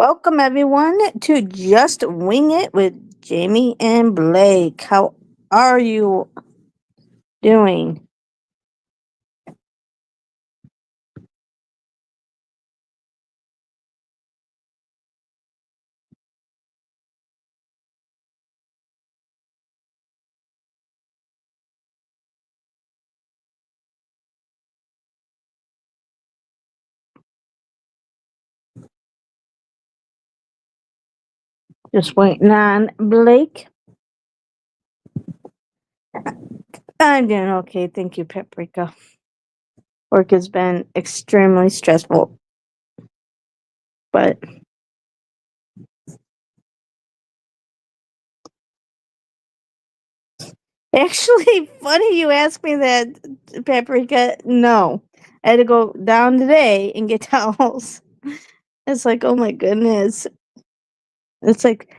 Welcome everyone to Just Wing It with Jamie and Blake. How are you doing? Just waiting on Blake. I'm doing okay, thank you, Paprika. Work has been extremely stressful, but actually, funny you ask me that, Paprika. No, I had to go down today and get towels. It's like, oh my goodness. It's like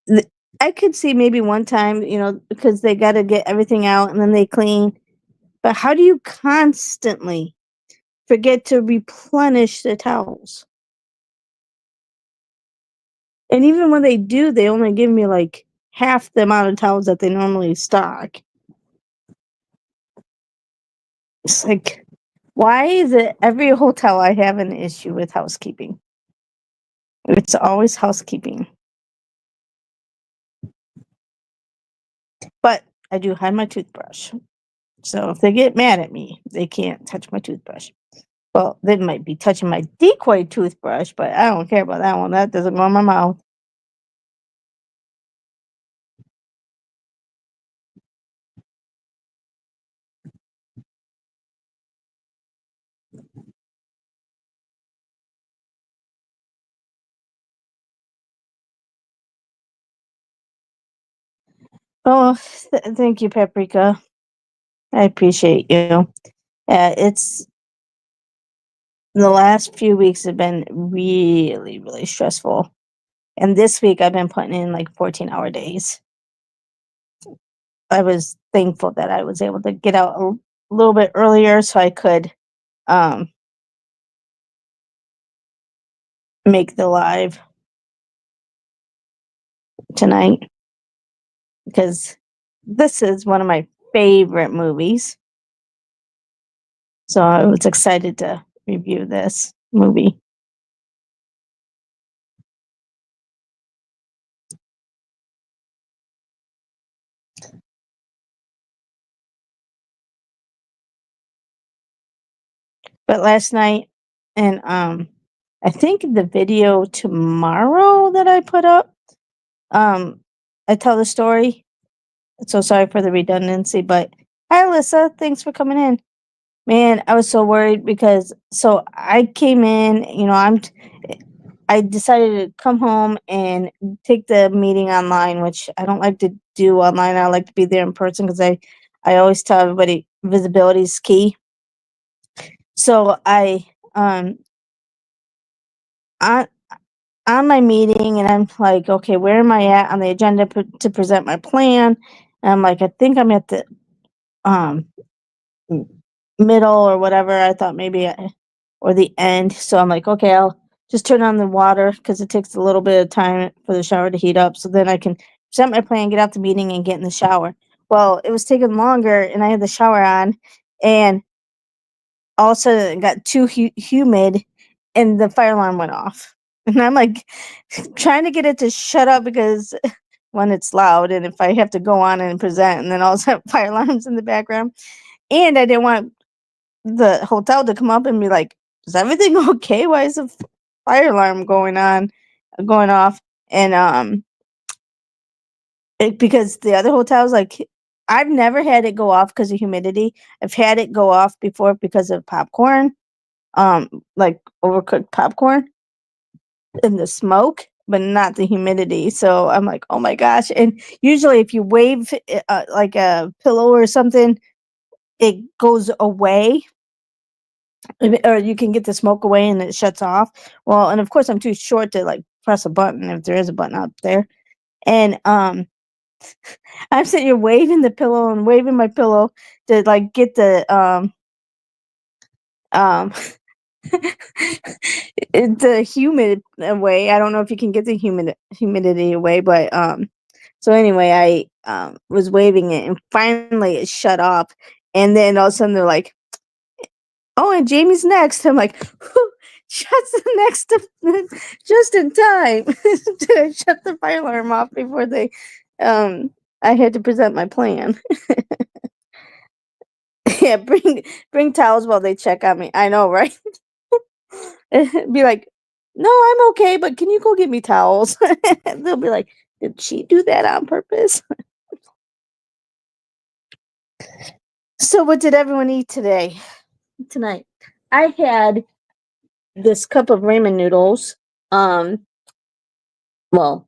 th- I could see maybe one time, because they got to get everything out and then they clean. But how do you constantly forget to replenish the towels? And even when they do, they only give me like half the amount of towels that they normally stock. It's like, why is it every hotel I have an issue with housekeeping? It's always housekeeping. But I do hide my toothbrush. So if they get mad at me, they can't touch my toothbrush. Well, they might be touching my decoy toothbrush, but I don't care about that one. That doesn't go in my mouth. Oh, thank you, Paprika. I appreciate you. It's the last few weeks have been really, really stressful. And this week I've been putting in like 14-hour days. I was thankful that I was able to get out a little bit earlier so I could um, make the live tonight because this is one of my favorite movies. So I was excited to review this movie. But last night, and I think the video tomorrow that I put up, um, I tell the story. So sorry for the redundancy, but hi, Alyssa. Thanks for coming in. Man, I was so worried because so I came in, I decided to come home and take the meeting online, which I don't like to do online. I like to be there in person because I always tell everybody visibility is key. So I on on my meeting and I'm like, okay, where am I at on the agenda to present my plan? And I'm like, I think I'm at the um middle or whatever. I thought maybe or the end. So I'm like, okay, I'll just turn on the water because it takes a little bit of time for the shower to heat up. So then I can present my plan, get out the meeting, and get in the shower. Well, it was taking longer, and I had the shower on, and all of a sudden it got too humid, and the fire alarm went off. And I'm like trying to get it to shut up because when it's loud, and if I have to go on and present, and then all of a sudden fire alarms in the background, and I didn't want the hotel to come up and be like, "Is everything okay? Why is the fire alarm going off?" And because the other hotels, like, I've never had it go off because of humidity. I've had it go off before because of popcorn, like overcooked popcorn and the smoke, but not the humidity. So I'm like, oh my gosh! And usually, if you wave like a pillow or something, it goes away or you can get the smoke away and it shuts off. Well, and of course I'm too short to like press a button if there is a button up there. And I'm sitting here waving the pillow and waving my pillow to like get the um It's a humid way. I don't know if you can get the humidity away, but so anyway, I was waving it and finally it shut off. And then all of a sudden they're like, "Oh, and Jamie's next." I'm like, "Whew, just the next, just in time to shut the fire alarm off before they, um, I had to present my plan." Yeah, bring towels while they check on me. I know, right? Be like, "No, I'm okay, but can you go get me towels?" They'll be like, "Did she do that on purpose?" So, what did everyone eat tonight? I had this cup of ramen noodles. Um, well,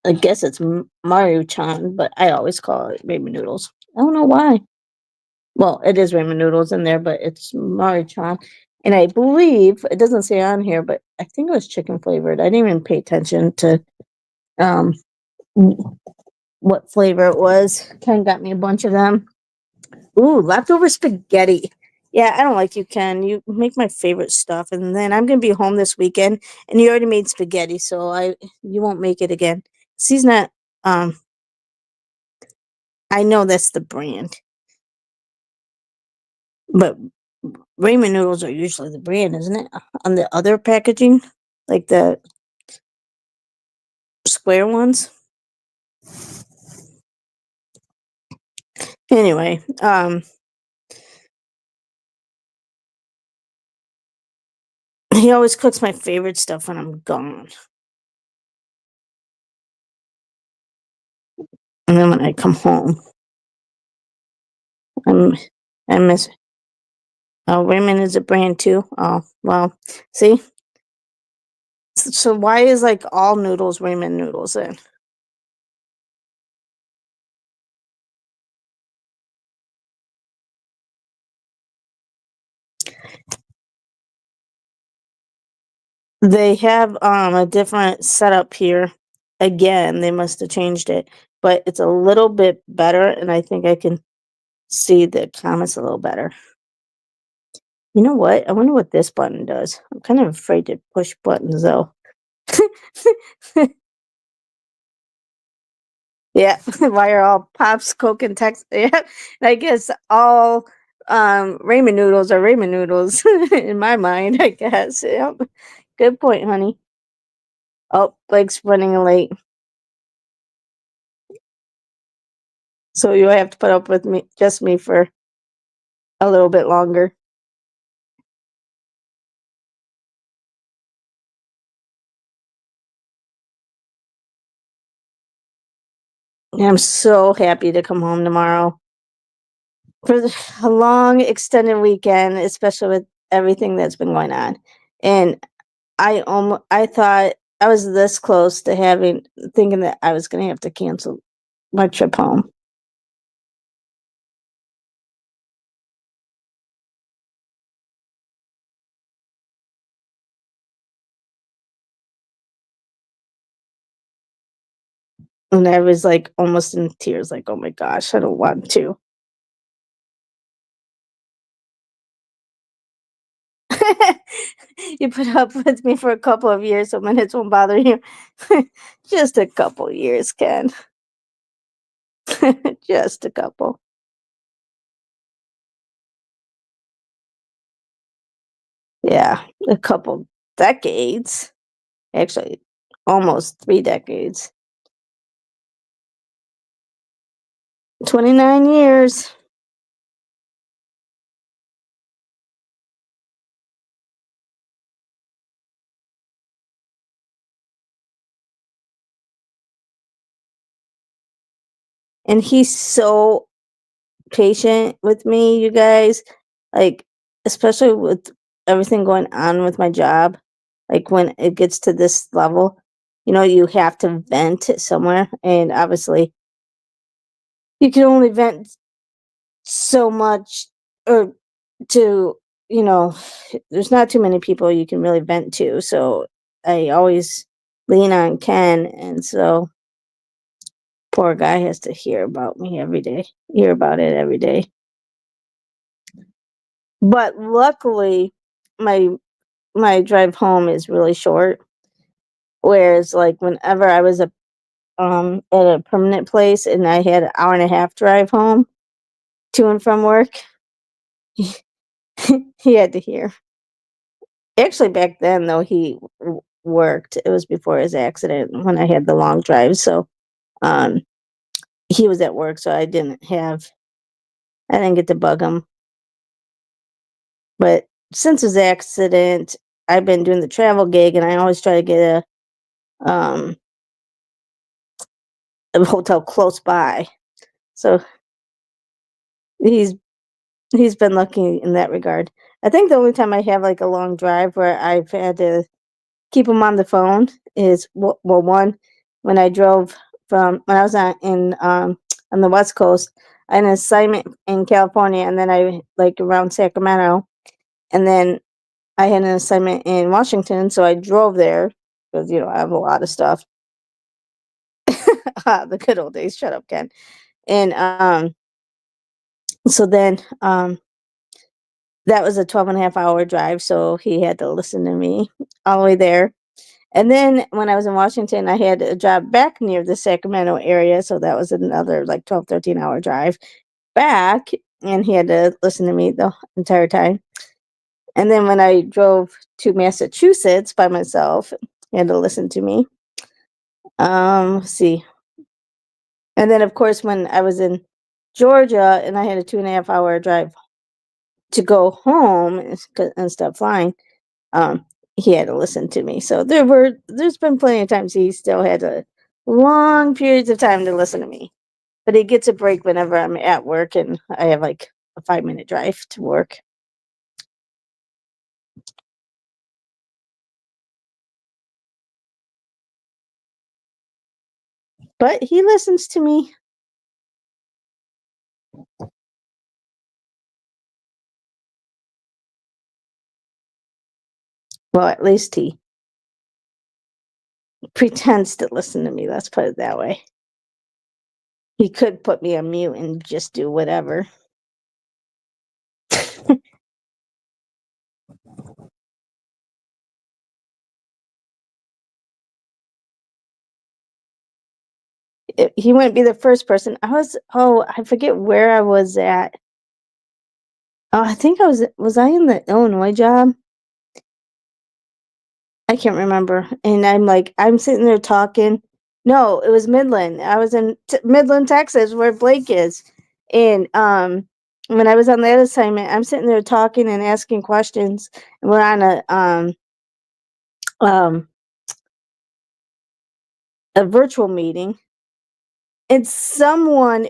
I guess it's Maruchan, but I always call it ramen noodles. I don't know why. Well, it is ramen noodles in there, but it's Maruchan. And I believe it doesn't say on here, but I think it was chicken flavored. I didn't even pay attention to um w- what flavor it was. Ken got me a bunch of them. Ooh, leftover spaghetti. Yeah, I don't like you, Ken. You make my favorite stuff, and then I'm gonna be home this weekend, and you already made spaghetti, so I you won't make it again. He's not. Um, I know that's the brand, but ramen noodles are usually the brand, isn't it? On the other packaging, like the square ones. Anyway, he always cooks my favorite stuff when I'm gone, and then when I come home, I'm I miss. Oh, ramen is a brand too. Oh, well, see. So why is like all noodles ramen noodles then? They have a different setup here. Again, they must have changed it, but it's a little bit better, and I think I can see the comments a little better. You know what? I wonder what this button does. I'm kind of afraid to push buttons though. Yeah, why are all Pops, Coke, and Tex? Yeah, and I guess all ramen noodles are ramen noodles in my mind. I guess. Yep. Good point, honey. Oh, Blake's running late, so you have to put up with me, just me, for a little bit longer. I'm so happy to come home tomorrow for a long extended weekend, especially with everything that's been going on. And I thought I was this close to thinking that I was going to have to cancel my trip home. And I was like almost in tears, like, oh my gosh, I don't want to. You put up with me for a couple of years, so minutes won't bother you. Just a couple years, Ken. Just a couple. Yeah, a couple decades. Actually, almost 3 decades. 29 years. And he's so patient with me, you guys. Like, especially with everything going on with my job. Like, when it gets to this level, you have to vent somewhere. And obviously, you can only vent so much, or to, you know, there's not too many people you can really vent to. So I always lean on Ken. And so poor guy has to hear about it every day. But luckily, my drive home is really short, whereas, like, whenever I was at a permanent place and I had an hour and a half drive home to and from work, he had to hear. Actually, back then, though, he worked. It was before his accident when I had the long drive, so, um, he was at work, so I didn't get to bug him. But since his accident, I've been doing the travel gig, and I always try to get a hotel close by. So he's he's been lucky in that regard. I think the only time I have like a long drive where I've had to keep him on the phone is well, one when I drove from when I was on the West Coast. I had an assignment in California, and then I like around Sacramento, and then I had an assignment in Washington, so I drove there because I have a lot of stuff. The good old days. Shut up, Ken. And so then that was a 12 and a half hour drive, so he had to listen to me all the way there. And then when I was in Washington, I had a job back near the Sacramento area, so that was another like 12, 13-hour drive back, and he had to listen to me the entire time. And then when I drove to Massachusetts by myself, he had to listen to me. Let's see. And then, of course, when I was in Georgia and I had a 2.5 hour drive to go home and stop flying, um, he had to listen to me. So there's been plenty of times he still had long periods of time to listen to me. But he gets a break whenever I'm at work and I have like a 5-minute drive to work. But he listens to me. Well, at least he pretends to listen to me. Let's put it that way. He could put me on mute and just do whatever. He wouldn't be the first person. I forget where I was at. Oh, I think was I in the Illinois job? I can't remember. And I'm sitting there talking. No, it was Midland. I was in Midland, Texas, where Blake is. And when I was on that assignment, I'm sitting there talking and asking questions. And we're on um, a virtual meeting, and someone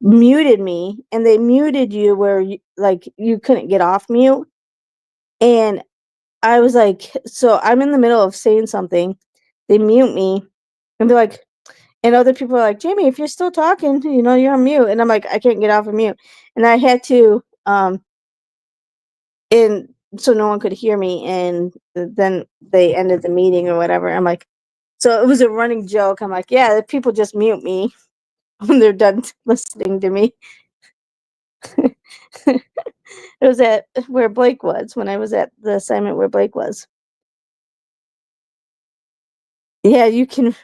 muted me, and they muted you where you couldn't get off mute. And I was like, so I'm in the middle of saying something. They mute me, and they're like, and other people are like, Jamie, if you're still talking, you're on mute. And I'm like, I can't get off of mute. And I had to, and so no one could hear me. And then they ended the meeting or whatever. I'm like, so it was a running joke. I'm like, yeah, the people just mute me when they're done listening to me. It was at where Blake was when I was at the assignment where Blake was. Yeah, you can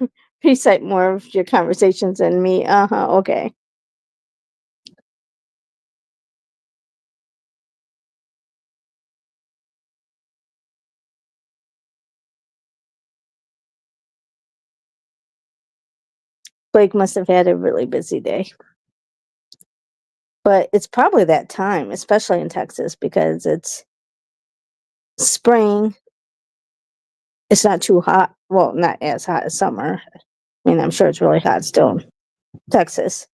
recite more of your conversations than me. Uh-huh, okay. Blake must have had a really busy day. But it's probably that time, especially in Texas, because it's spring. It's not too hot. Well, not as hot as summer. I mean, I'm sure it's really hot still in Texas.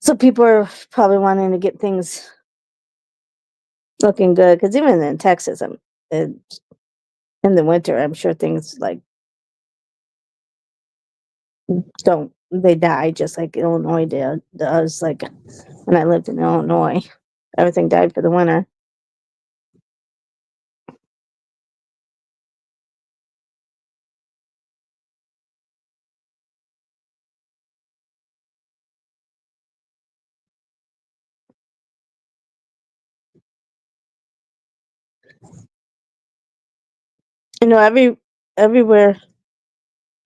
So people are probably wanting to get things looking good because even in Texas, in the winter, I'm sure things like don't they die just like Illinois does. Like when I lived in Illinois, everything died for the winter. everywhere.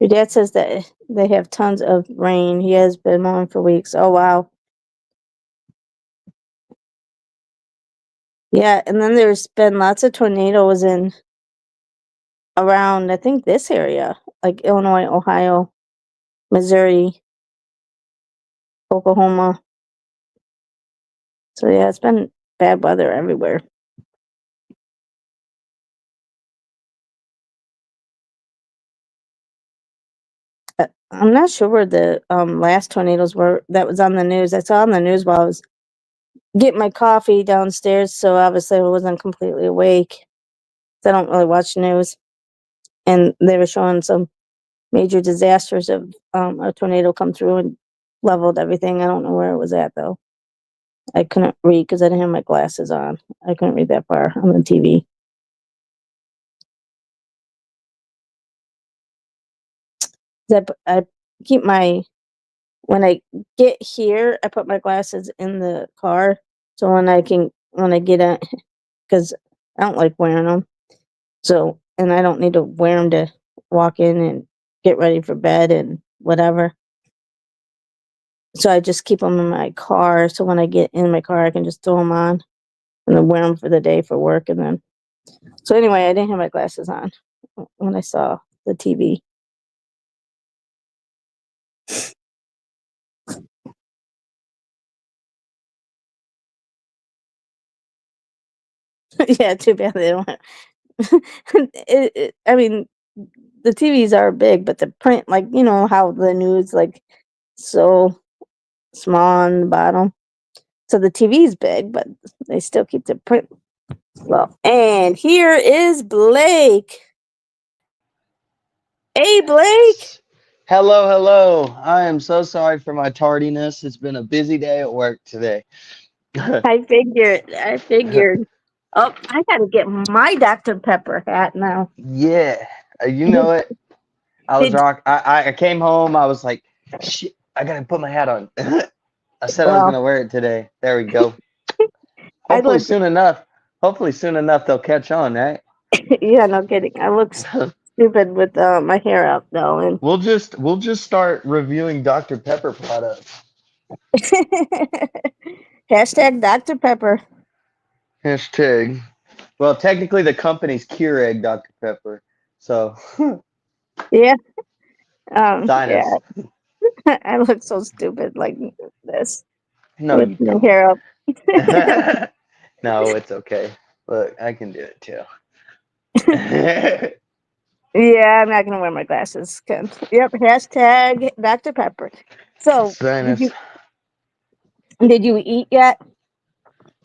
Your dad says that they have tons of rain. He has been mowing for weeks. Oh wow. Yeah, and then there's been lots of tornadoes in around, I think, this area, like Illinois, Ohio, Missouri, Oklahoma. So yeah, it's been bad weather everywhere. I'm not sure where the last tornadoes were that was on the news. I saw on the news while I was getting my coffee downstairs, so obviously I wasn't completely awake. I don't really watch news, and they were showing some major disasters of a tornado come through and leveled everything. I don't know where it was at though. I couldn't read because I didn't have my glasses on. I couldn't read that far on the TV. I keep my when I get here, I put my glasses in the car, so when I get in, because I don't like wearing them. So, and I don't need to wear them to walk in and get ready for bed and whatever. So I just keep them in my car. So when I get in my car, I can just throw them on and then wear them for the day for work. And then, so anyway, I didn't have my glasses on when I saw the TV. Yeah, too bad they don't. I mean, the TVs are big, but the print, like, you know how the news, like, so small on the bottom. So the TV's big, but they still keep the print low. And here is Blake. Hey, Blake. Hello, hello. I am so sorry for my tardiness. It's been a busy day at work today. I figured. I figured. Oh, I gotta get my Dr. Pepper hat now. Yeah, you know it. I was Did rock. I came home. I was like, shit, I gotta put my hat on. I said I was well, gonna wear it today. There we go. I Hopefully look. soon enough. Hopefully soon enough they'll catch on, right? Yeah, no kidding. I look stupid with my hair up though, and We'll just start reviewing Dr. Pepper products. hashtag Dr. Pepper. Hashtag. Well, technically the company's Keurig Dr. Pepper. So Yeah. Yeah. sinus. I look so stupid like this No, with you my don't. hair up. No, it's okay. Look, I can do it too. Yeah, I'm not gonna wear my glasses. Yep. Hashtag Dr. Pepper. So, did Sinus. you did you eat yet?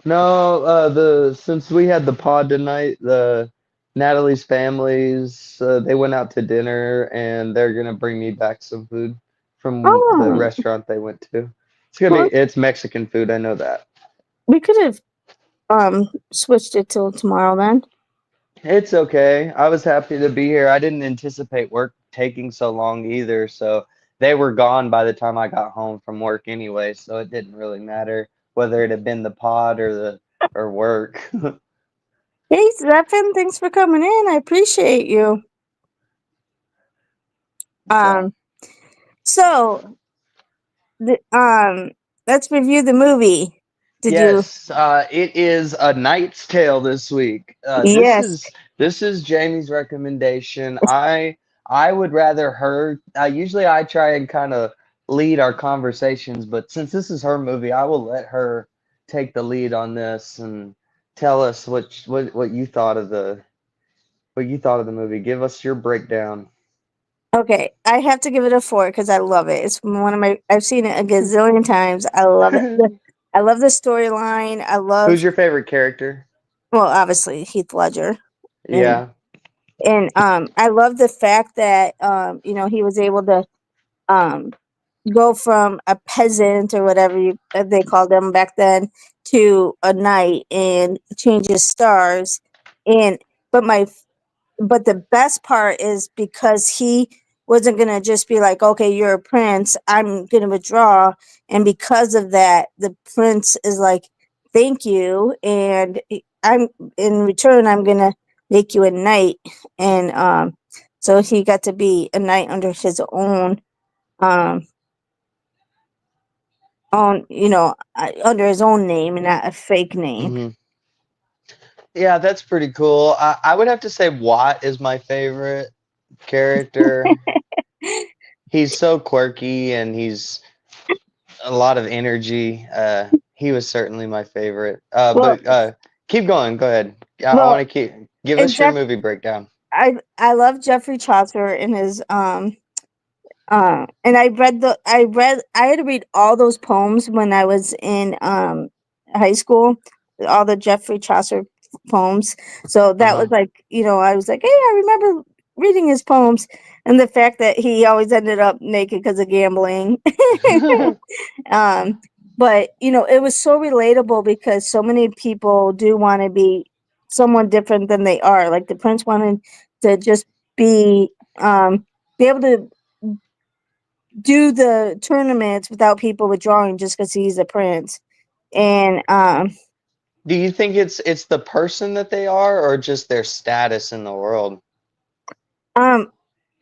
No, the since we had the pod tonight, the Natalie's families, they went out to dinner and they're gonna bring me back some food from the Oh, restaurant they went to. well, It's Mexican food, I know that. we could have switched it till tomorrow then. It's okay. I was happy to be here. I didn't anticipate work taking so long either, so they were gone by the time I got home from work anyway, so it didn't really matter whether it had been the pod or work. Hey, Zephin, thanks for coming in. I appreciate you. So, Um, so the, let's review the movie. Did you? yes, it is A Knight's Tale this week. Yes. This is Jamie's recommendation. I would rather her. Usually I try and kind of lead our conversations, but since this is her movie, I will let her take the lead on this and tell us what you thought of the movie. Give us your breakdown. Okay, I have to give it a 4 because I love it. It's one of my. I've seen it a gazillion times. I love it. I love the storyline. I Who's love, your favorite character? well, obviously Heath Ledger, and Yeah. I love the fact that he was able to um go from a peasant or whatever they called them back then to a knight and change his stars. And but my but the best part is because he wasn't going to just be like, okay, you're a prince, I'm going to withdraw. And because of that, the prince is like, thank you. And I'm in return, I'm going to make you a knight, and so he got to be a knight under his um own, under his own name and not a fake name. Hmm. Yeah, that's pretty cool. I would have to say Watt is my favorite character. He's so quirky and he's a lot of energy. He was certainly my favorite. Well, But keep going. Go ahead. I well, want to give and us your movie breakdown. I love Jeffrey Chaucer and his and I had to read all those poems when I was in high school, all the Jeffrey Chaucer poems. So that was Uh-huh. like, I was like, hey, I remember reading his poems, and the fact that he always ended up naked because of gambling. um, but it was so relatable because so many people do want to be someone different than they are. Like the prince wanted to just be be able to do the tournaments without people withdrawing just because he's a prince. And Do you think it's the person that they are or just their status in the world? um,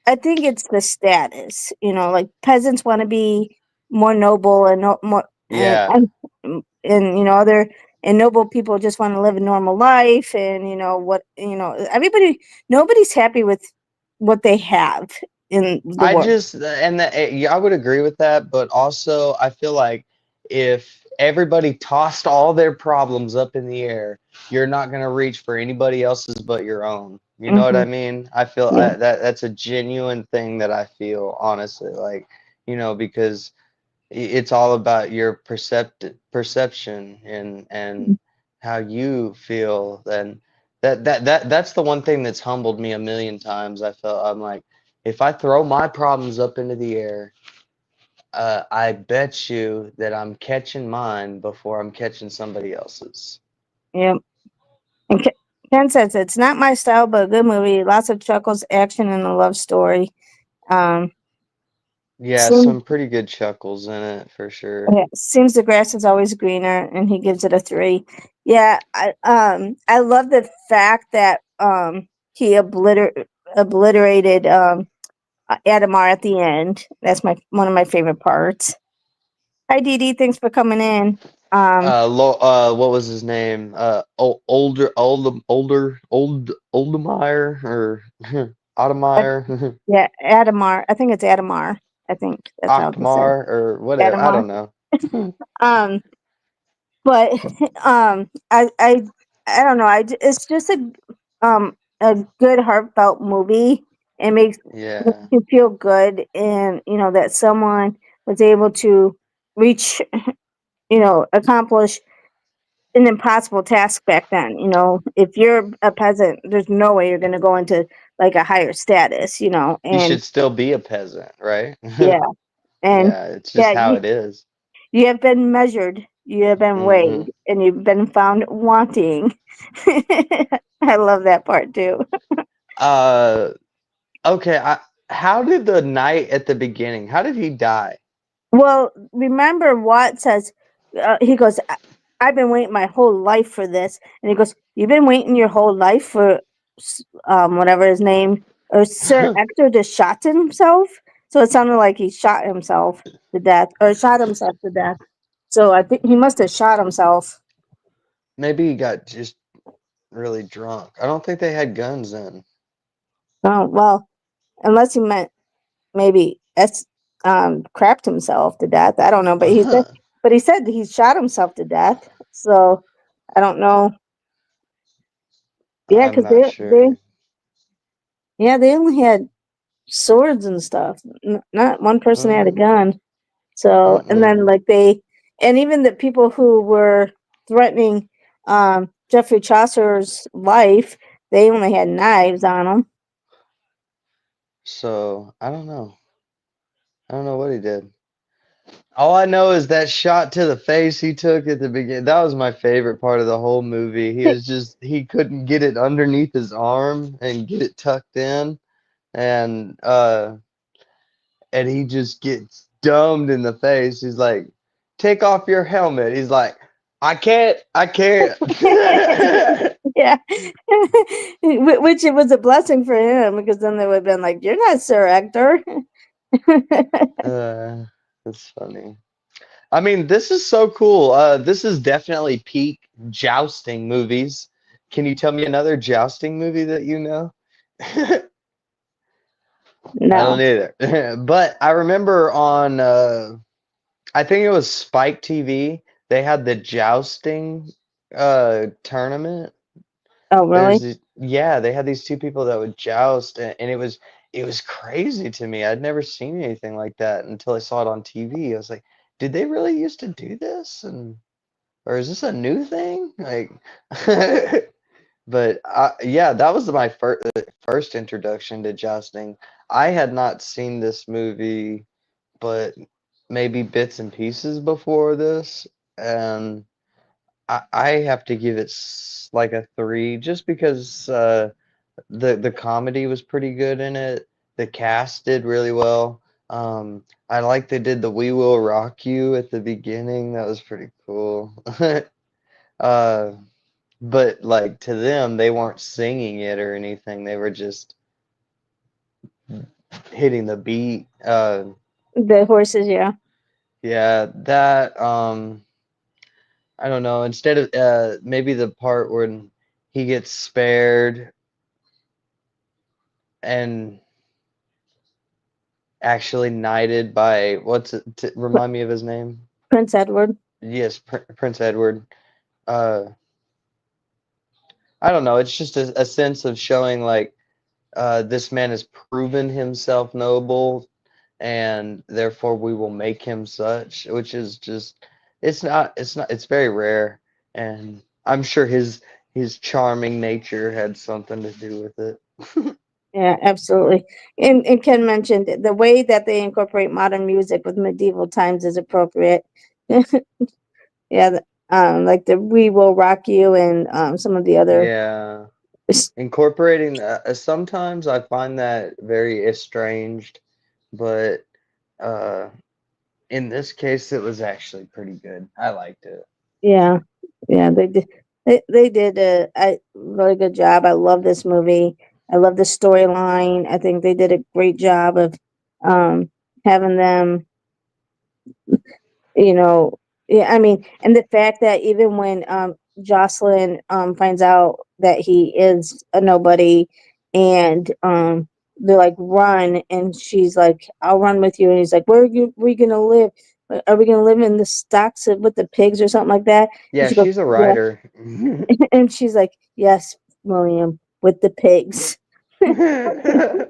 I think it's the status. Like peasants want to be more noble and more Yeah. and other and noble people just want to live a normal life, and everybody, nobody's happy with what they have in the I world. just and that yeah, I would agree with that, but also I feel like if everybody tossed all their problems up in the air, you're not going to reach for anybody else's but your own. You know what Hmm. I mean? I feel Yeah. that's a genuine thing that I feel honestly, like, because it's all about your perception and how you feel. And that's the one thing that's humbled me a million times. I'm like, if I throw my problems up into the air, I bet you that I'm catching mine before I'm catching somebody else's. Yeah. And Ken says it's not my style, but a good movie. Lots of chuckles, action, and a love story. Um, Yeah, seems some pretty good chuckles in it for sure. yeah, seems the grass is always greener, and he gives it a 3. Yeah, I love the fact that he obliterated Adamar at the end. That's my one of my favorite parts. Hi, Dee Dee. Thanks for coming in. Um, What was his name? Oldemeyer or I, Ottomeyer, yeah, Adamar. I think it's Adamar. I think that's how they say it. Akhmar or whatever. I Adamar. don't know. Um, but um i i I don't know, it's just a good heartfelt movie. It makes Yeah, you feel good, and that someone was able to reach, accomplish an impossible task back then. If you're a peasant, there's no way you're going to go into like a higher status, you and should still be a peasant, right? yeah, and Yeah, it's just yeah, how it is. you have been measured, you have been Hmm. weighed, and you've been found wanting. I love that part too. Uh, okay. How did the knight at the beginning? How did he die? Well, remember Watt says, he goes, I've been waiting my whole life for this. And he goes, you've been waiting your whole life for whatever his name, or Sir Ector just shot himself. So it sounded like he shot himself to death, or shot himself to death. So I think he must have shot himself. Maybe he got just really drunk. I don't think they had guns then. Oh, well, unless he meant maybe crapped himself to death. I don't know, but he said he shot himself to death. So I don't know. Yeah, I'm because not sure. they only had swords and stuff. Not one person had a Mm-hmm. gun. So, and Mm-mm. then and even the people who were threatening Geoffrey Chaucer's life, they only had knives on them. So I don't know. I don't know what he did. All I know is that shot to the face he took at the beginning. That was my favorite part of the whole movie. He couldn't get it underneath his arm and get it tucked in, and he just gets domed in the face. He's like, "Take off your helmet." He's like, I can't. I can't. Yeah. Which it was a blessing for him because then they would have been like, "You're not Sir Hector." That's funny. I mean, this is so cool. This is definitely peak jousting movies. Can you tell me another jousting movie that you know? I don't No. either. But I remember on I think it was Spike TV, they had the jousting tournament. Oh, really? Yeah, they had these two people that would joust, and it was crazy to me. I'd never seen anything like that until I saw it on TV. I was like, did they really used to do this? And or is this a new thing? Like, but yeah, that was my first introduction to jousting. I had not seen this movie, but maybe bits and pieces before this, and I have to give it like a 3 just because the comedy was pretty good in it. The cast did really well. I like they did the "We Will Rock You" at the beginning. That was pretty cool. Uh, but like to them, they weren't singing it or anything. They were just hitting the beat. The horses, yeah. Yeah, that I don't know. Instead of maybe the part when he gets spared and actually knighted by what's it? Remind me of his name. Prince Edward. Yes, Prince Edward. Uh, I don't know. It's just a sense of showing like this man has proven himself noble, and therefore we will make him such, which is just it's very rare, and I'm sure his charming nature had something to do with it. Yeah, absolutely. And Ken mentioned the way that they incorporate modern music with medieval times is appropriate. Yeah, like the "We Will Rock You" and some of the other. Yeah. Incorporating sometimes I find that very estranged, but uh in this case it was actually pretty good. I liked it. Yeah, yeah, they did. They did a really good job. I love this movie. I love the storyline. I think they did a great job of um, having them, you know, yeah, I mean, and the fact that even when Jocelyn finds out that he is a nobody, and they're like, "Run," and she's like, "I'll run with you," and he's like, where are you gonna live? Are we gonna live in the stocks with the pigs or something like that?" And Yeah, she goes, she's a "Yeah," writer. and she's like, "Yes, William, with the pigs." uh,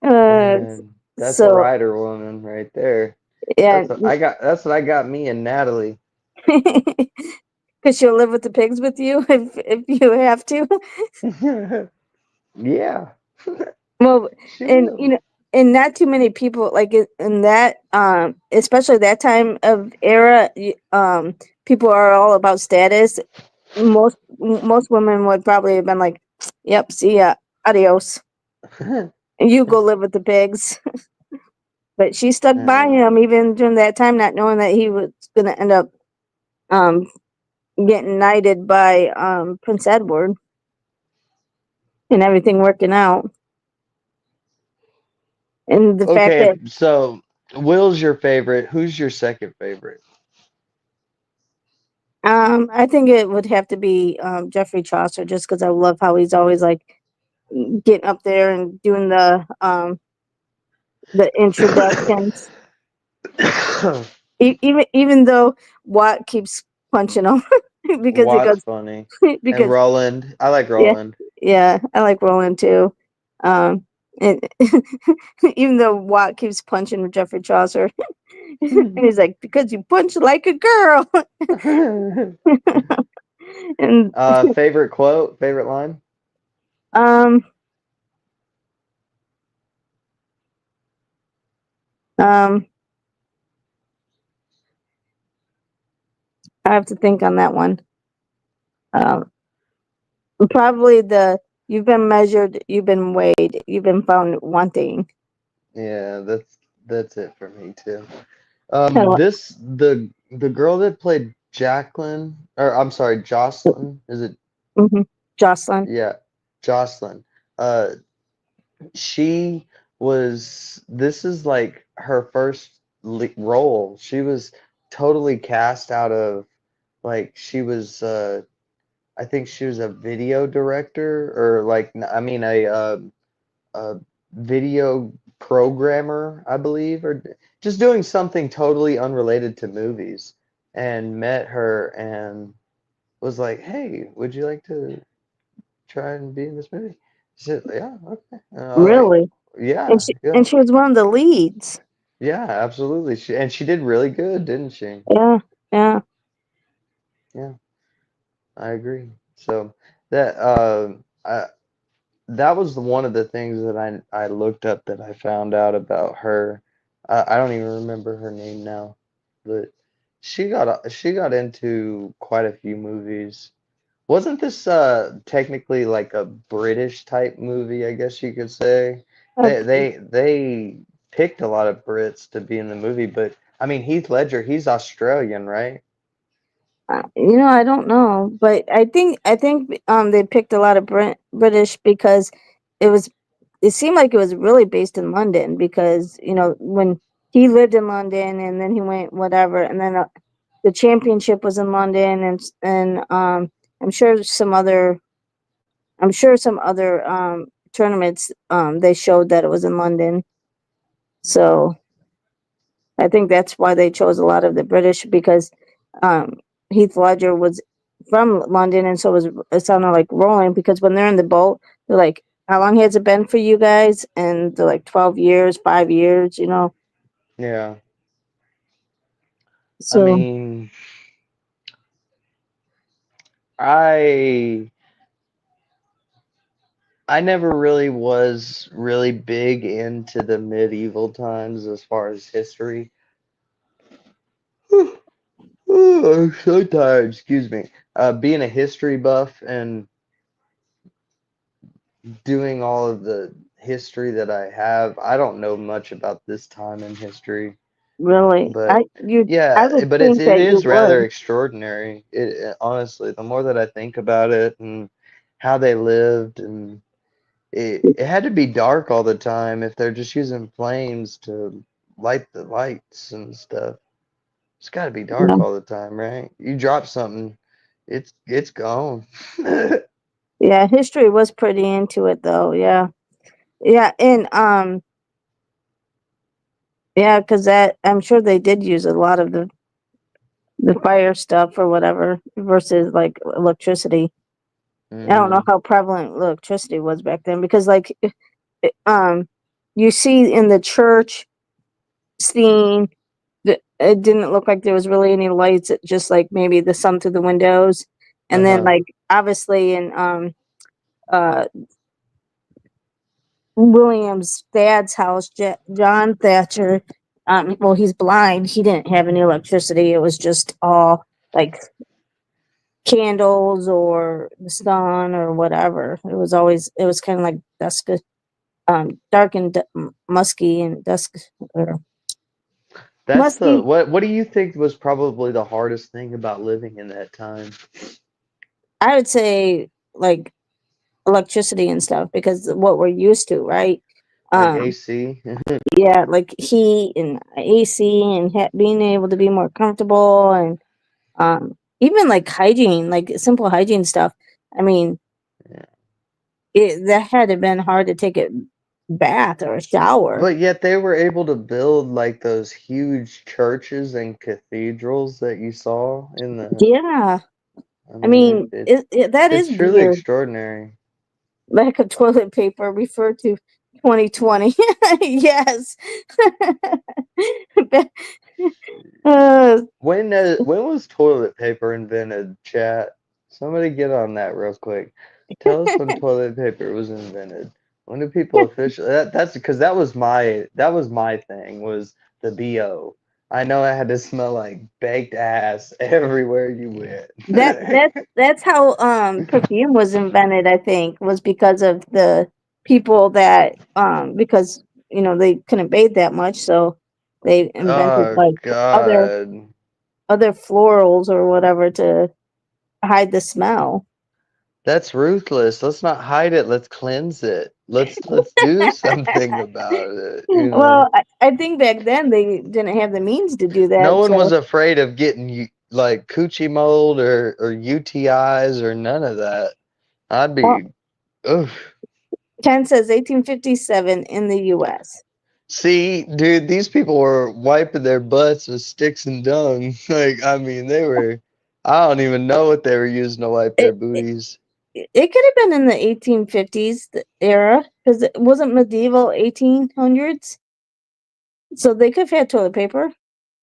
Man, that's a so writer woman right there. yeah. That's what I got me and Natalie. Because she'll live with the pigs with you if you have to. Yeah, Well, she and will. and not too many people like in that especially that time of era. People are all about status. Most women would probably have been like, "Yep, see ya, adios, and you go live with the pigs." But she stuck by Uh, him even during that time, not knowing that he was going to end up um getting knighted by Prince Edward and everything working out. And the fact okay, that so Will's your favorite. Who's your second favorite? I think it would have to be Geoffrey Chaucer, just because I love how he's always like getting up there and doing the introductions. Even though Watt keeps punching him because he Watt's goes funny. And because Roland. I like yeah, Roland. yeah, I like Roland too. Um, and even though Watt keeps punching Geoffrey Chaucer, and he's like, "Because you punch like a girl." And Favorite quote, favorite line? um um I have to think on that one. Um, Probably the "You've been measured, you've been weighed, you've been found wanting." Yeah, that's it for me too. I li- This the the girl that played Jacqueline, or I'm sorry, Jocelyn, is it? Hmm. Jocelyn. Yeah, Jocelyn. Uh, she this is like her first role. She was totally cast out of, like, she was, I think she was a video director, or like, I mean, a video programmer, I believe, or just doing something totally unrelated to movies, and met her and was like, "Hey, would you like to try and be in this movie?" She said, "Yeah, okay." And I was like, Really? And "Yeah, she yeah, and she was one of the leads. yeah, absolutely." She did really good, didn't she? Yeah, yeah. Yeah, I agree. So that that was one of the things that I looked up, that I found out about her. I don't even remember her name now, but she got into quite a few movies. Wasn't this technically like a British type movie, I guess you could say? Okay. They picked a lot of Brits to be in the movie, but I mean, Heath Ledger, he's Australian, right? I don't know, but I think they picked a lot of British because it was it seemed like it was really based in London because when he lived in London and then he went whatever and then the championship was in London and I'm sure some other tournaments they showed that it was in London. So I think that's why they chose a lot of the British because um, Heath Ledger was from London, and so it sounded like Roland because when they're in the boat, they're like, "How long has it been for you guys?" And they're like, 12 years, 5 years. Yeah. I So mean, I I never really was really big into the medieval times as far as history. I'm so tired, excuse me. Being a history buff and doing all of the history that I have, I don't know much about this time in history, really, but I would but think it that you is rather would. extraordinary. Honestly, the more that I think about it and how they lived, and it had to be dark all the time if they're just using flames to light the lights and stuff. It's got to be dark Yeah, all the time, right? You drop something, it's gone. yeah, history was pretty into it though. Yeah, yeah, and yeah, because that I'm sure they did use a lot of the fire stuff or whatever versus like electricity. I don't know Hmm. how prevalent electricity was back then because like you see in the church scene that it didn't look like there was really any lights, just like maybe the sun through the windows. And then Uh-huh. like obviously in uh William's dad's house, John Thatcher, well he's blind, he didn't have any electricity. It was just all like candles or the sun or whatever. It was kind of like dusk, dark and musky and dusk or That's the musky. what do you think was probably the hardest thing about living in that time? I would say like electricity and stuff because what we're used to, right? Like Um, AC? yeah, like heat and AC and being able to be more comfortable and even like hygiene, like simple hygiene stuff. I mean, Yeah. that had to have been hard to take a bath or a shower. But yet they were able to build like those huge churches and cathedrals that you saw in the, Yeah, I I mean, mean, that it's is truly weird. extraordinary. Lack of toilet paper referred to 2020. Yes. uh, When was toilet paper invented, chat? Somebody get on that real quick. Tell us when toilet paper was invented. When do people officially, that's because that was my thing, was the BO. I know I had to smell like baked ass everywhere you that went. that that's how perfume was invented, I think, was because of the people that because they couldn't bathe that much, so they invented Oh like other God. other florals or whatever to hide the smell. That's ruthless. Let's not hide it. Let's cleanse it. Let's do something about it, you know. Well, I think back then they didn't have the means to do No that. one was So afraid of getting like coochie mold or UTIs or none of that. I'd well, be, oof. Ken says 1857 in the U.S. See, dude, these people were wiping their butts with sticks and dung. Like, I mean, I don't even know what they were using to wipe their It, booties. it could have been in the 1850s era because it wasn't medieval 1800s. So they could have had toilet paper.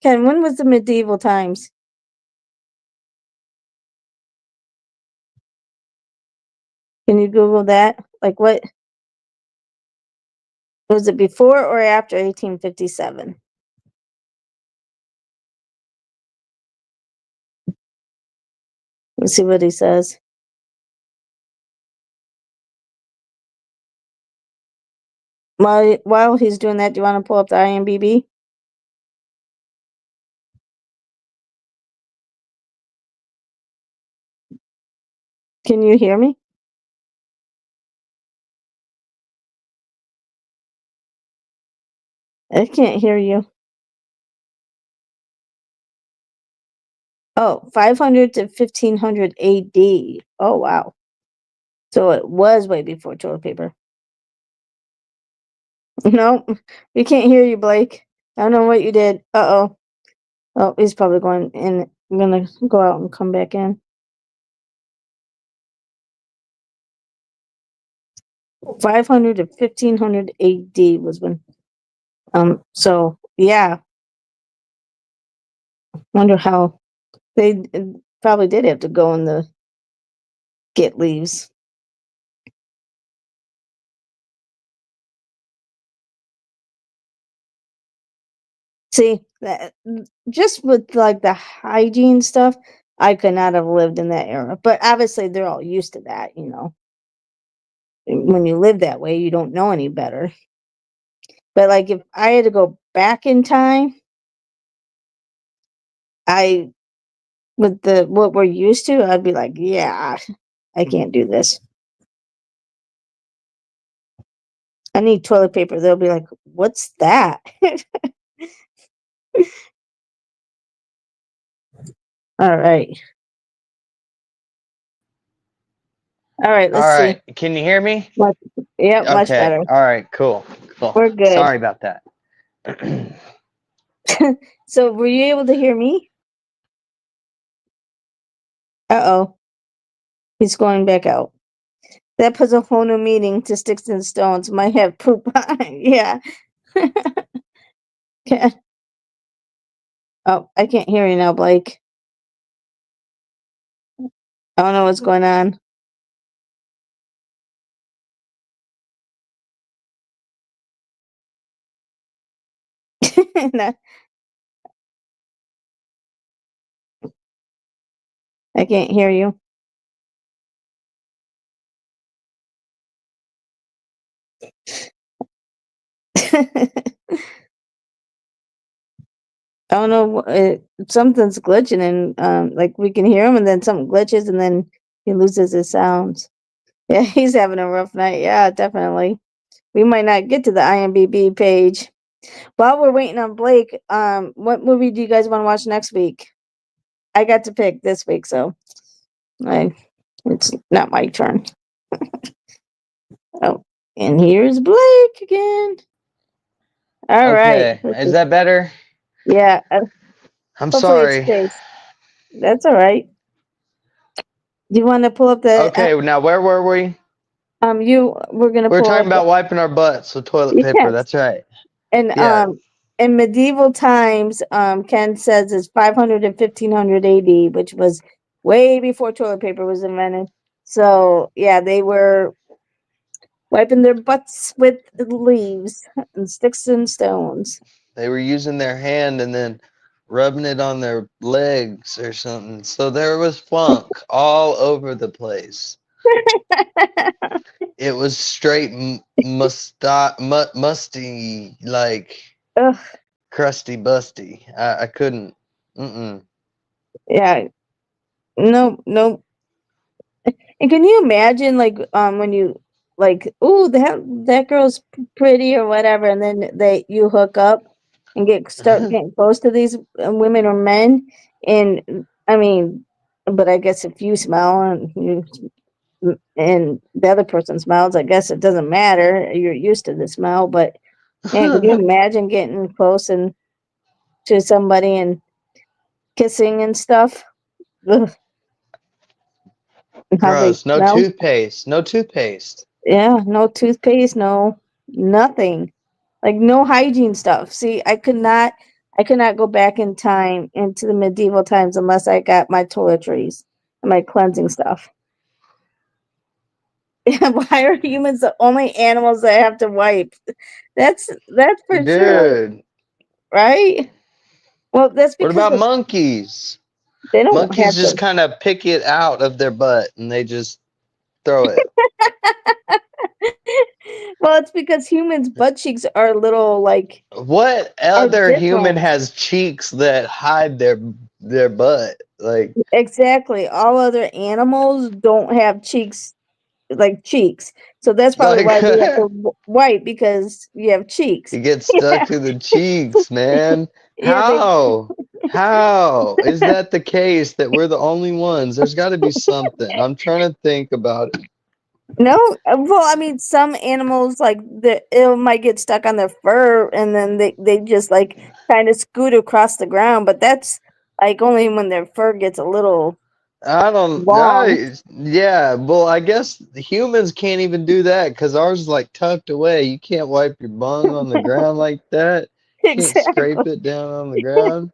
Ken, when was the medieval times? Can you Google that? Like what was it before or after 1857? Let's see what he says. While he's doing that, do you want to pull up the IMDb? Can you hear me? I can't hear you. Oh, 500 to 1500 AD. Oh, wow. So it was way before toilet paper. No, we can't hear you, Blake. I don't know what you did. Uh-oh. Oh, he's probably going in. I'm gonna go out and come back in. 500 to 1500 AD was when. So yeah, wonder how they probably did have to go in the get leaves. See, just with like the hygiene stuff, I could not have lived in that era. But obviously, they're all used to that, you know. When you live that way, you don't know any better. But like, if I had to go back in time, I with the what we're used to, I'd be like, yeah, I can't do this. I need toilet paper. They'll be like, what's that? All right. All right, All let's see. right, can you hear me? Much, yeah, much Okay. better. All right, cool. Cool. We're good. Sorry about that. So were you able to hear me? Uh-oh. He's going back out. That puts a whole new meaning to sticks and stones. Might have poop on it. Yeah. Oh, I can't hear you now, Blake. I don't know what's going on. No, I can't hear you. I don't know. Something's glitching, and like we can hear him, and then something glitches, and then he loses his sounds. Yeah, he's having a rough night. Yeah, definitely. We might not get to the IMDb page. While we're waiting on Blake, what movie do you guys want to watch next week? I got to pick this week, so it's not my turn. Oh, and here's Blake again. All right. Okay, is that better? Yeah. I'm Hopefully it's sorry. Chase. That's all right. Do you want to pull up the? Okay, now where were we? We're gonna We were pull talking up the. about wiping our butts with toilet paper. Yes. That's right. And Yeah, in medieval times, Ken says it's 500 and 1500 AD, which was way before toilet paper was invented. So yeah, they were wiping their butts with leaves and sticks and stones. they were using their hand and then rubbing it on their legs or something. So there was funk all over the place. It was straight musty, like Ugh. crusty busty. I couldn't. Mm-mm. Yeah. No, no. And can you imagine, like, when you like, oh, that girl's pretty or whatever, and then you hook up and start getting close to these women or men, and I mean, but I guess if you smell and the other person smells, I guess it doesn't matter. You're used to the smell, but man, could you imagine getting close and to somebody and kissing and stuff? Ugh, and how they Gross. No smell? toothpaste. No toothpaste. Yeah, no toothpaste, no nothing. Like no hygiene stuff. See, I could not go back in time into the medieval times unless I got my toiletries and my cleansing stuff. Why are humans the only animals that have to wipe? That's for sure, Dude, right? Well, that's what because about monkeys? they don't Monkeys have just to. kind of pick it out of their butt and they just throw it. Well, it's because humans' butt cheeks are little like What are other human different. has cheeks that hide their butt? Like Exactly. All other animals don't have cheeks like cheeks. So that's probably like why we have to wipe because you have cheeks. it gets stuck to the cheeks, man. Yeah, they How? How is that the case that we're the only ones? There's got to be something. I'm trying to think about it. no. Well, I mean, some animals like it might get stuck on their fur, and then they just like kind of scoot across the ground. But that's like only when their fur gets a little I don't, long. yeah, well, I guess the humans can't even do that because ours is like tucked away. You can't wipe your bung on the ground like that. Can't scrape Exactly. it down on the ground.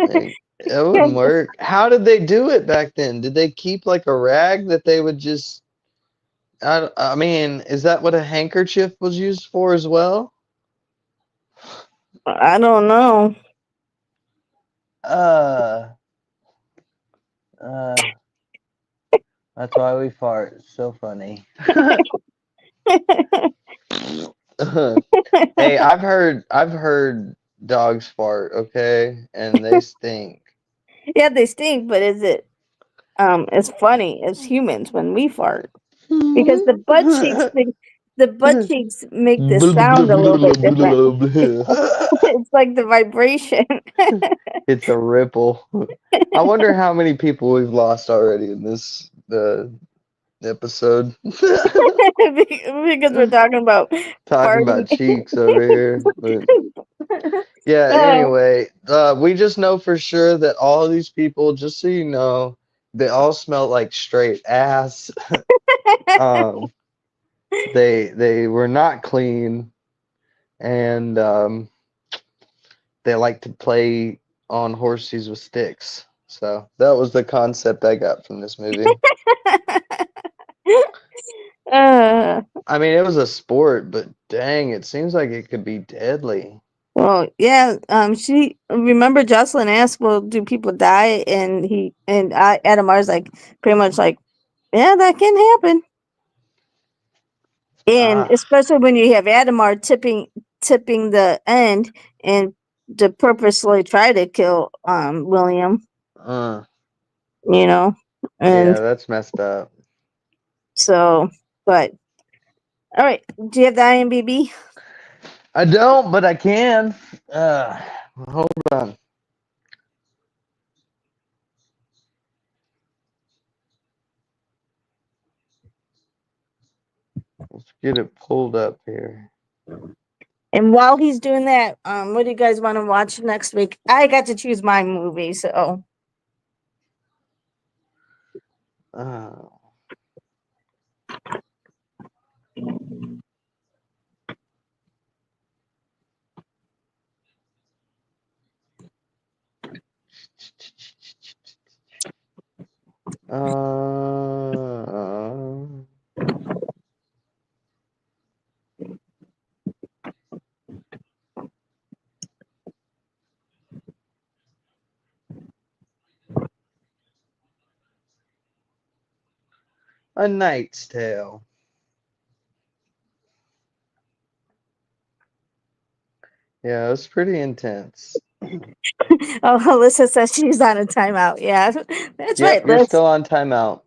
Like, it wouldn't work. How did they do it back then? Did they keep like a rag that they would just, I mean, is that what a handkerchief was used for as well? I don't know. Uh, uh, that's why we fart. It's so funny. Hey, I've heard dogs fart, okay? And they stink. Yeah, they stink, but is it it's funny as humans when we fart because the butt cheeks make the sound a little bit different. It's like the vibration. It's a ripple. I wonder how many people we've lost already in this episode. Because we're talking about Talking farting. about cheeks over here. But yeah, Oh, anyway, we just know for sure that all of these people, just so you know, they all smell like straight ass. Um, they were not clean, and they like to play on horses with sticks. So that was the concept I got from this movie. uh, I mean, it was a sport, but dang, it seems like it could be deadly. well, yeah. She remember Jocelyn asked, "Well, do people die?" And Adam Mars like pretty much like, "Yeah, that can happen." And Ah, especially when you have Adamar tipping the end and to purposely try to kill William, uh, you know. And yeah, that's messed up. so but all right, do you have the IMDb? I don't, but I can. Uh, hold on. Let's get it pulled up here. And while he's doing that, what do you guys want to watch next week? I got to choose my movie, so Uh, uh, A Knight's Tale. Yeah, it was pretty intense. Oh, Alyssa says she's on a timeout. Yeah, that's right, Yep, you're Liz. still on timeout.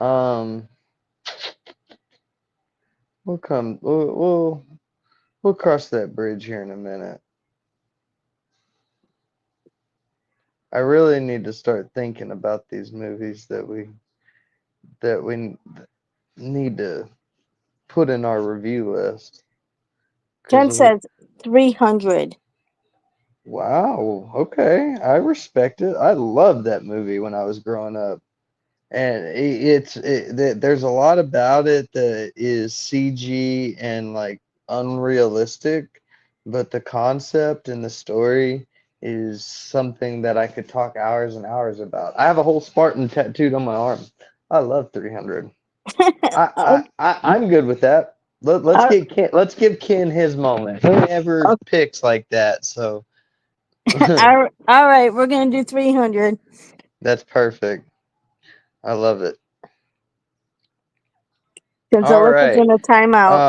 Um, we'll cross that bridge here in a minute. I really need to start thinking about these movies that we need to put in our review list. Jen 'Cause says 300. wow, okay, I respect it. I loved that movie when I was growing up, and there's a lot about it that is CG and like unrealistic, but the concept and the story is something that I could talk hours and hours about. I have a whole Spartan tattooed on my arm. I love 300. Oh, I'm good with that. Let's uh, get Ken, let's give Ken his moment. He never picks like that, so all right, we're gonna do 300. that's perfect. I love it. Since All Alyssa's right. in a timeout.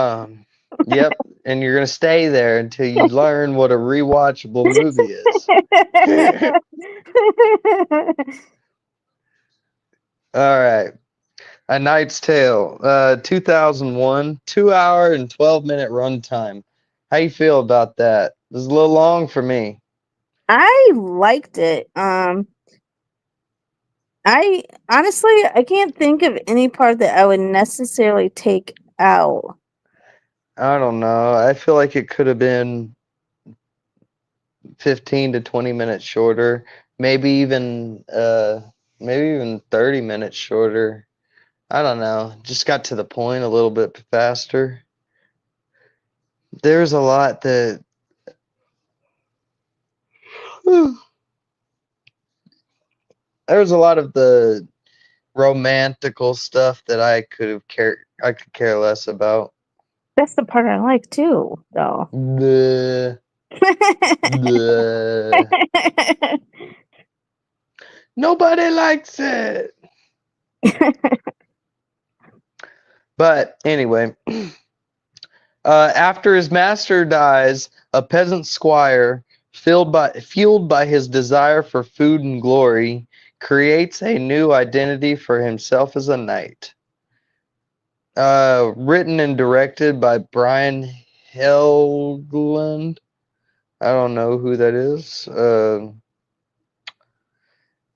Yep. And you're gonna stay there until you learn what a rewatchable movie is. All right. A Knight's Tale, 2001, 2 hour and 12-minute runtime. How you feel about that? It was a little long for me. I liked it. I honestly I can't think of any part that I would necessarily take out. I don't know. I feel like it could have been 15 to 20 minutes shorter, maybe even 30 minutes shorter. I don't know. Just got to the point a little bit faster. There's a lot that there's a lot of the romantical stuff that I could care less about. That's the part I like too, though. Bleh, bleh. Nobody likes it. But anyway, after his master dies, a peasant squire, fueled by his desire for food and glory, creates a new identity for himself as a knight. Written and directed by Brian Helgeland. I don't know who that is.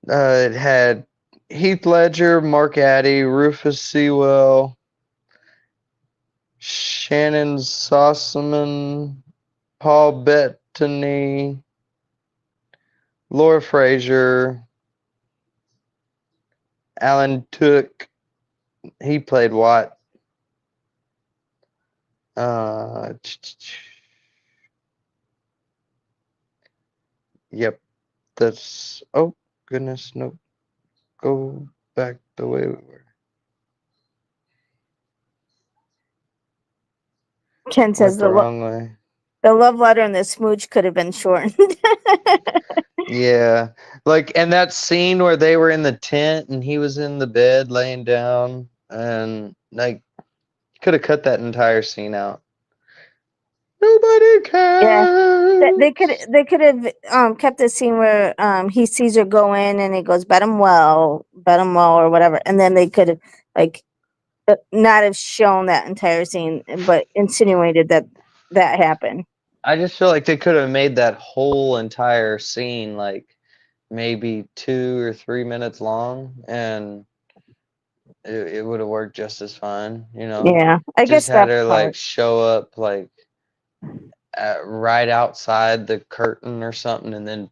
It had Heath Ledger, Mark Addy, Rufus Sewell, Shannon Sossamon, Paul Bettany, Laura Frazier, Alan Tudyk. He played Watt. Yep, that's. Oh goodness, no, go back the way we were. Ken says Went the wrong way. the love letter and the smooch could have been shortened. Yeah, like, and that scene where they were in the tent and he was in the bed laying down, and like, could have cut that entire scene out. Nobody Yeah. cares. They could have kept the scene where he sees her go in and he goes bet him well or whatever, and then they could have like not have shown that entire scene, but insinuated that that happened. I just feel like they could have made that whole entire scene like maybe 2 or 3 minutes long, and it would have worked just as fine, you know. Yeah, I Just guess had that her like part. show up like right outside the curtain or something, and then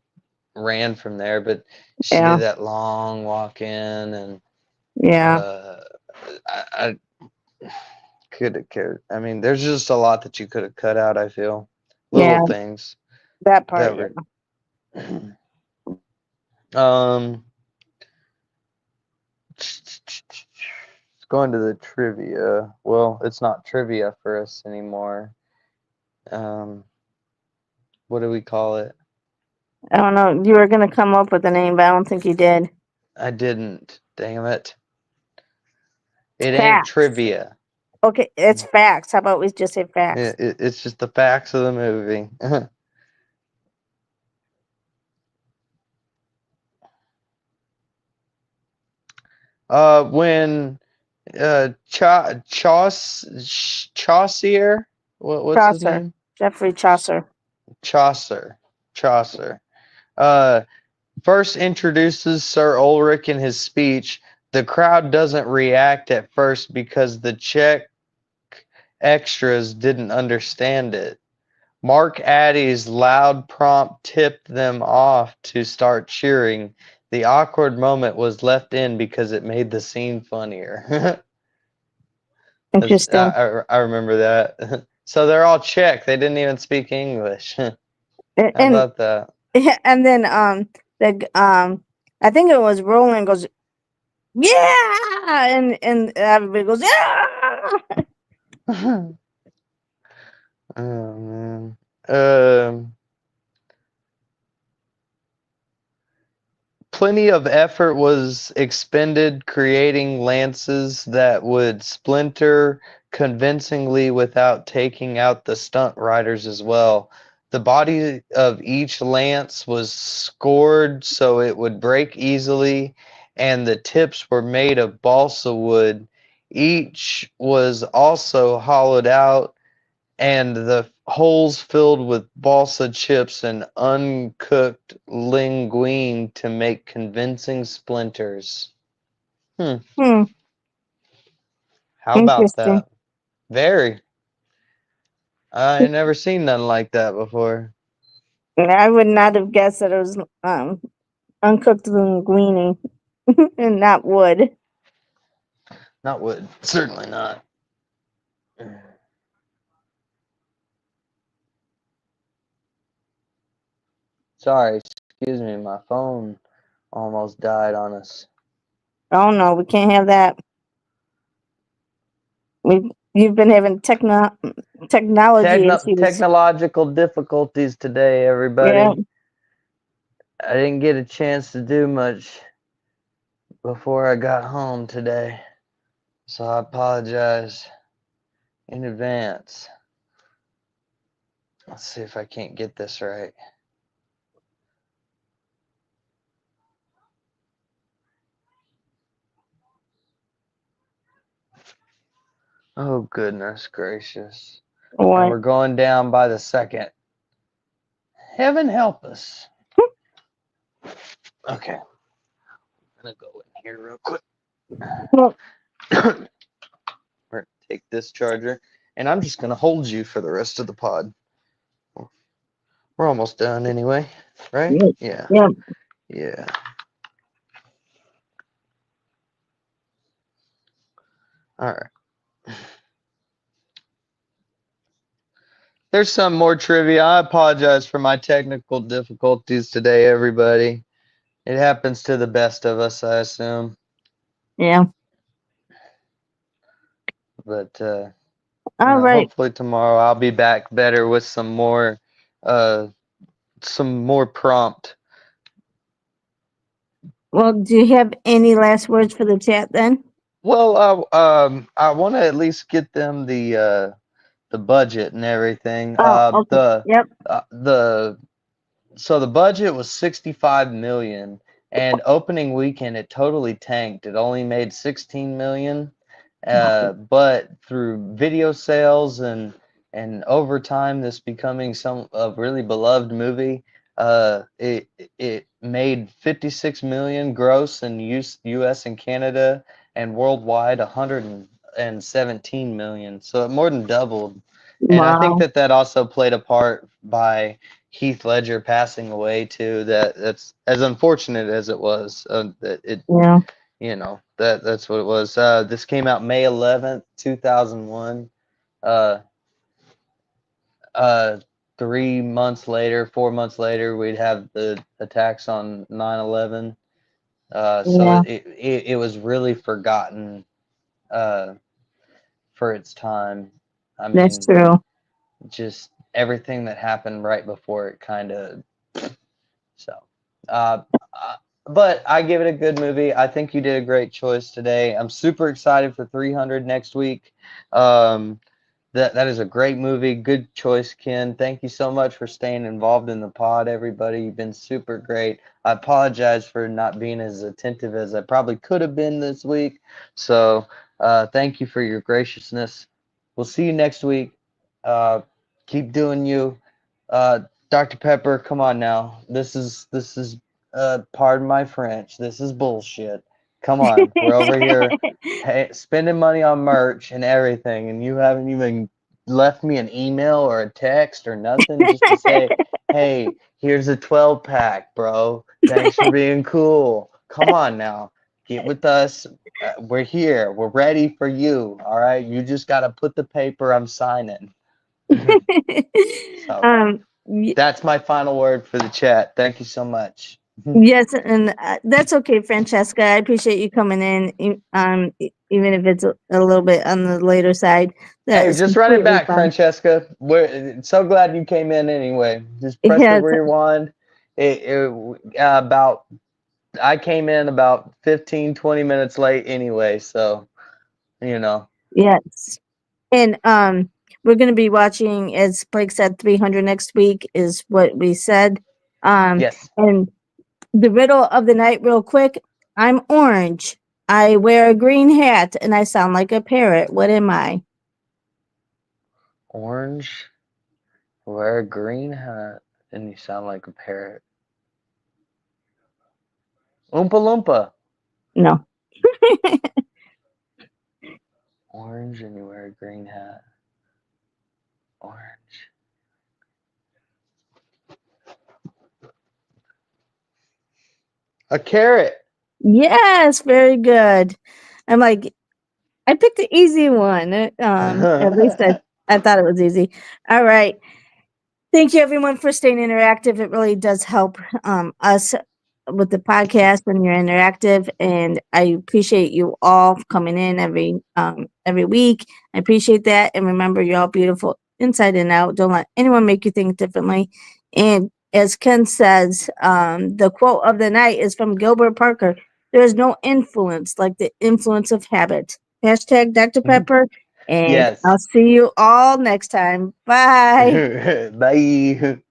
ran from there. But she Yeah, did that long walk in, and yeah, uh, I could have cared. I mean, there's just a lot that you could have cut out. I feel little yeah, things that part. that Yeah. were. um, going to the trivia. Well, it's not trivia for us anymore. Um, what do we call it? I don't know. You were gonna come up with a name, but I don't think you did. I didn't. Damn it. It ain't Facts. trivia. Okay, it's facts. How about we just say facts? It's just the facts of the movie. When Chaucer, what's his Chaucer. name? Geoffrey Chaucer. Chaucer. Uh, First introduces Sir Ulrich in his speech. The crowd doesn't react at first because the Czech extras didn't understand it. Mark Addy's loud prompt tipped them off to start cheering. The awkward moment was left in because it made the scene funnier. Interesting. I remember that. So they're all Czech. They didn't even speak English. How And about that? and then I think it was Roland goes, yeah, and everybody goes, yeah. Oh man. Um, Plenty of effort was expended creating lances that would splinter convincingly without taking out the stunt riders as well. The body of each lance was scored so it would break easily, and the tips were made of balsa wood. Each was also hollowed out and the holes filled with balsa chips and uncooked linguine to make convincing splinters. Hmm, Hmm. how about Interesting. that? Very. I ain't never seen nothing like that before. I would not have guessed that it was uncooked linguine and not wood. Not wood. Certainly not. Sorry, excuse me, my phone almost died on us. Oh no, we can't have that. You've been having technology issues. Technological difficulties today, Yeah. everybody. I didn't get a chance to do much before I got home today. So I apologize in advance. Let's see if I can't get this right. Oh, goodness gracious. And What? we're going down by the second. Heaven help us. Okay. I'm going to go in here real quick. Well, We're going to take this charger. And I'm just going to hold you for the rest of the pod. We're almost done anyway, right? yeah. Yeah. Yeah. Yeah. All right. There's some more trivia. I apologize for my technical difficulties today, everybody. It happens to the best of us, I assume. Yeah. But All right. hopefully tomorrow I'll be back better with uh, some more prompt. Well, do you have any last words for the chat then? Well, I want to at least get them the budget and everything. Oh, okay. Yep. The So the budget was 65 million, and opening weekend it totally tanked. It only made 16 million. But through video sales and over time, this becoming some a really beloved movie, it made 56 million gross in U.S. and Canada, and worldwide 117 million. So it more than doubled. And I think Wow. that also played a part by Heath Ledger passing away too. That's as unfortunate as it was. That it Yeah. that's what it was. This came out May 11th, 2001. Uh, uh, 3 months later, 4 months later, we'd have the attacks on 9/11. So Yeah. it was really forgotten uh, for its time. I That's mean, true. just everything that happened right before it kind of so. Uh, uh, but I give it a good movie. I think you did a great choice today. I'm super excited for 300 next week. Um, That is a great movie. Good choice, Ken. Thank you so much for staying involved in the pod, everybody. You've been super great. I apologize for not being as attentive as I probably could have been this week. So thank you for your graciousness. We'll see you next week. Keep doing you. Dr. Pepper, come on now. This is pardon my French. This is bullshit. Come on. We're over here spending money on merch and everything, and you haven't even left me an email or a text or nothing just to say, hey, here's a 12 pack, bro. Thanks for being cool. Come on now. Get with us. We're here. We're ready for you. All right. You just got to put the paper I'm signing. So that's my final word for the chat. Thank you so much. Yes, and that's okay, Francesca. I appreciate you coming in, even if it's a little bit on the later side. Hey, just run it back, Francesca. We're so glad you came in anyway. Just press the rewind. I came in about 15, 20 minutes late anyway, so you know. Yes. And we're going to be watching, as Blake said, 300 next week is what we said. Yes. And the riddle of the night, real quick. I'm orange. I wear a green hat, and I sound like a parrot. What am I? Orange. Wear a green hat, and you sound like a parrot. Oompa Loompa. No. Orange, and you wear a green hat. Orange. A carrot. Yes, very good. I'm like, I picked the easy one. At least I thought it was easy. All right. Thank you, everyone, for staying interactive. It really does help us with the podcast when you're interactive, and I appreciate you all coming in every week. I appreciate that, and remember, you're all beautiful inside and out. Don't let anyone make you think differently. And as Ken says, the quote of the night is from Gilbert Parker. There is no influence like the influence of habit. Hashtag Dr. Pepper. And Yes. I'll see you all next time. Bye. Bye.